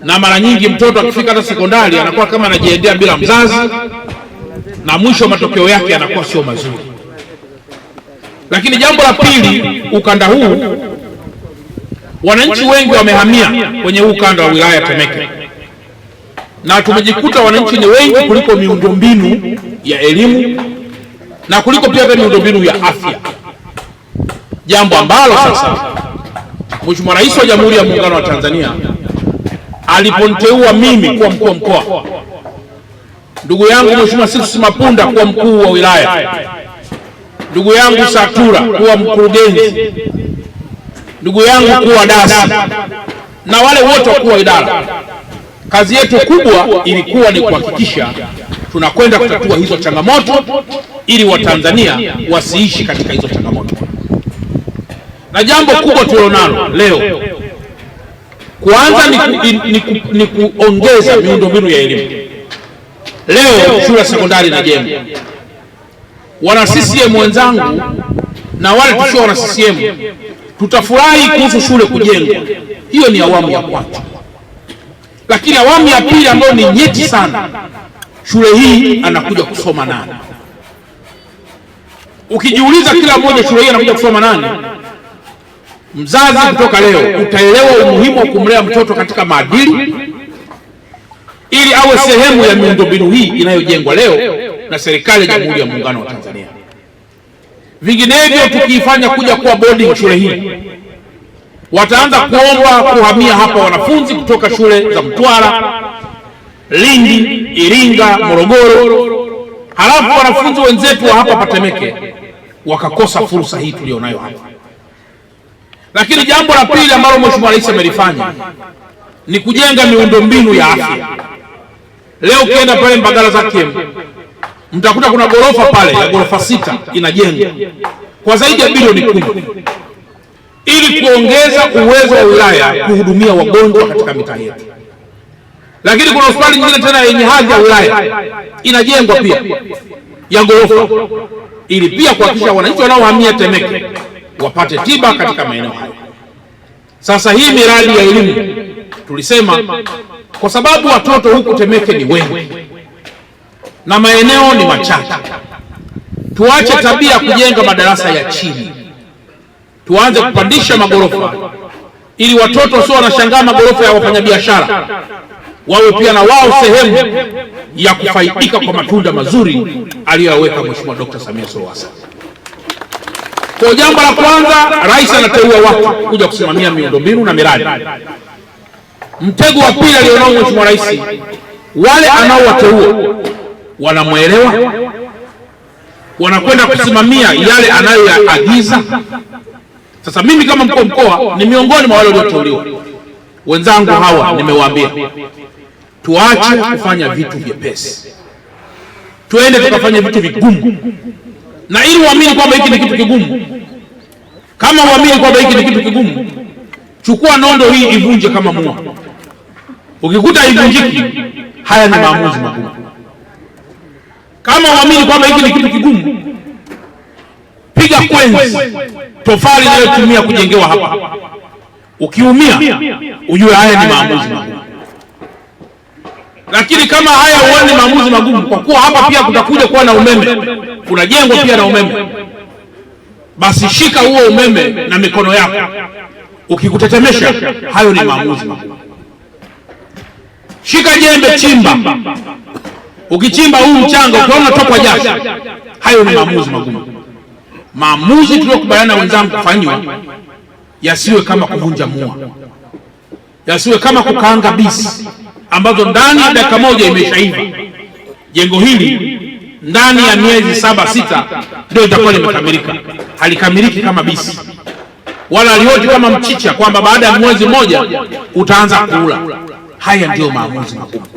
na mara nyingi mtoto akifika hata sekondari anakuwa kama anajiendea bila mzazi, na mwisho matokeo yake yanakuwa sio mazuri. Lakini jambo la pili, ukanda huu wananchi wengi wamehamia kwenye huu ukanda wa wilaya ya Temeke, na tumejikuta wananchi ni wengi kuliko miundombinu ya elimu na kuliko pia miundombinu ya afya, jambo ambalo sasa Mheshimiwa Rais wa Jamhuri ya Muungano wa Tanzania aliponiteua mimi kuwa mkuu wa mkoa, ndugu yangu Mheshimiwa Sixtus Mapunda kuwa mkuu wa wilaya, ndugu yangu Satura kuwa mkurugenzi, ndugu yangu kuwa wa dasi, na wale wote wakuu wa idara, kazi yetu kubwa ilikuwa ni kuhakikisha tunakwenda kutatua hizo changamoto ili Watanzania wasiishi katika hizo changamoto. Na jambo kubwa tulilonalo leo kwanza ni kuongeza miundombinu ya elimu. Leo shule ya sekondari inajengwa. Wana CCM wenzangu na wale tusio wana CCM tutafurahi kuhusu shule kujengwa. Hiyo ni awamu ya kwanza. Lakini awamu ya pili ambayo ni nyeti sana, shule hii anakuja kusoma nani? Ukijiuliza kila mmoja shule hii anakuja kusoma nani, mzazi kutoka leo utaelewa umuhimu wa kumlea mtoto katika maadili ili awe sehemu ya miundombinu hii inayojengwa leo na serikali ya Jamhuri ya Muungano wa Tanzania. Vinginevyo tukiifanya kuja kuwa boarding shule hii, wataanza kuomba kuhamia hapa wanafunzi kutoka shule za Mtwara, Lindi, Iringa, Morogoro, halafu wanafunzi wenzetu wa hapa Temeke wakakosa fursa hii tulionayo hapa. Lakini jambo la pili ambalo Mheshimiwa Rais amelifanya ni kujenga miundombinu ya afya. Leo ukienda pale Mbagala Zakiem mtakuta kuna gorofa pale ya gorofa 6 inajengwa kwa zaidi ya bilioni 10 ili kuongeza uwezo wa wilaya kuhudumia wagonjwa katika mitaa yetu. Lakini kuna hospitali nyingine tena yenye hadhi ya wilaya inajengwa pia ya gorofa ili pia kuhakikisha wananchi wanaohamia Temeke wapate tiba katika maeneo hayo. Sasa hii miradi ya elimu tulisema kwa sababu watoto huku Temeke ni wengi na maeneo ni machache, tuache tabia kujenga madarasa ya chini, tuanze kupandisha magorofa ili watoto sio wanashangaa magorofa ya wafanyabiashara, wawe pia na wao sehemu ya kufaidika kwa matunda mazuri aliyoweka Mheshimiwa Dr. Samia Suluhu Hassan. Kwa jambo la kwanza, rais anateua watu kuja kusimamia miundombinu na miradi. Mtego wa pili alionao Mheshimiwa Rais, wale anaowateua wanamwelewa, wanakwenda kusimamia yale anayoyaagiza. Sasa mimi kama mkuu wa mkoa ni miongoni mwa wale walioteuliwa. Wenzangu hawa nimewaambia tuache kufanya vitu vyepesi, tuende tukafanya vitu vigumu. Na ili uamini kwamba hiki ni kitu kigumu, kama uamini kwamba hiki ni kitu kigumu, chukua nondo hii ivunje kama mua. Ukikuta ivunjiki, haya ni maamuzi magumu. Kama uamini kwamba hiki ni kitu kigumu, piga kwenzi tofali inayotumia kujengewa hapa. Ukiumia ujue haya ni maamuzi magumu. Lakini kama haya huoni maamuzi magumu, kwa kuwa hapa pia kutakuja kuwa na umeme, kunajengwa pia na umeme, basi shika huo umeme na mikono yako. Ukikutetemesha, hayo ni maamuzi magumu. Shika jembe, chimba. Ukichimba huu mchanga ukiona tokwa jasho, hayo ni maamuzi magumu. Maamuzi tuliyokubaliana wenzangu kufanywa yasiwe kama kuvunja mua, yasiwe kama kukaanga bisi ambazo ndani ya dakika moja imeshaiva. Jengo hili ndani ya miezi 7-6 ndio itakuwa limekamilika. Halikamiliki kama bisi wala lioti kama mchicha kwamba baada ya mwezi mmoja utaanza kula. Haya ndio maamuzi makubwa,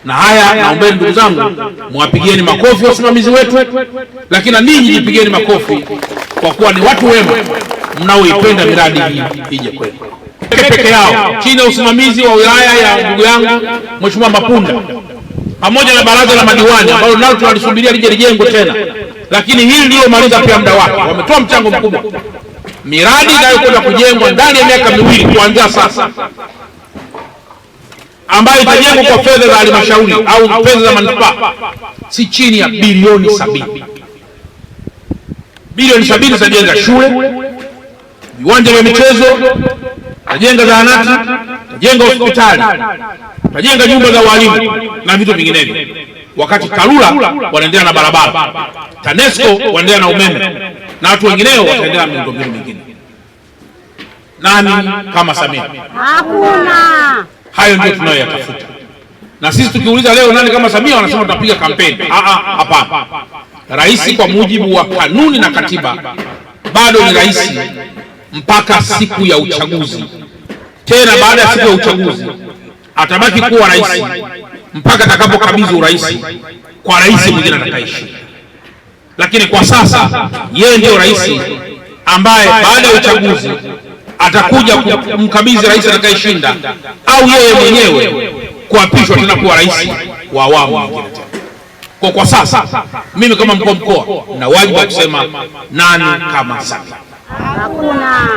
na haya naombeni ndugu zangu muwapigieni makofi wasimamizi wetu, lakini na ninyi jipigeni makofi kwa kuwa ni watu wema mnaoipenda miradi hii ije kwenu. Peke yao chini ya usimamizi wa wilaya ya ndugu yangu Mheshimiwa Mapunda pamoja na baraza la madiwani ambalo nalo tunalisubiria lije lijengwe tena, lakini hili ndio maliza pia muda wake. Wametoa mchango mkubwa. Miradi inayokwenda kujengwa ndani ya miaka 2 kuanzia sasa ambayo itajengwa kwa fedha za halmashauri au fedha za manispaa si chini ya bilioni 70. Bilioni 70 zitajenga shule, viwanja vya michezo, tajenga zahanati, tajenga hospitali, tajenga nyumba za walimu na vitu vinginevyo, wakati TARURA wanaendelea na barabara, TANESCO wanaendelea na umeme na watu wengineo wataendelea na miundombinu mingine. Nani kama Samia? Hakuna. Hayo ndio tunayoyatafuta. Na sisi tukiuliza leo nani kama Samia, wanasema tutapiga kampeni. Hapana. Rais kwa mujibu wa kanuni na katiba bado ni rais mpaka siku ya uchaguzi. Tena baada ya siku ya uchaguzi atabaki kuwa rais mpaka atakapokabidhi urais kwa rais mwingine atakayeshinda. Lakini kwa sasa yeye ndio rais ambaye baada ya uchaguzi atakuja kumkabidhi rais atakayeshinda au yeye mwenyewe kuapishwa tena kuwa rais wa awamu nyingine tena. Kwa sasa mimi kama mkuu wa mkoa na wajibu wa kusema nani kama Samia. Hakuna.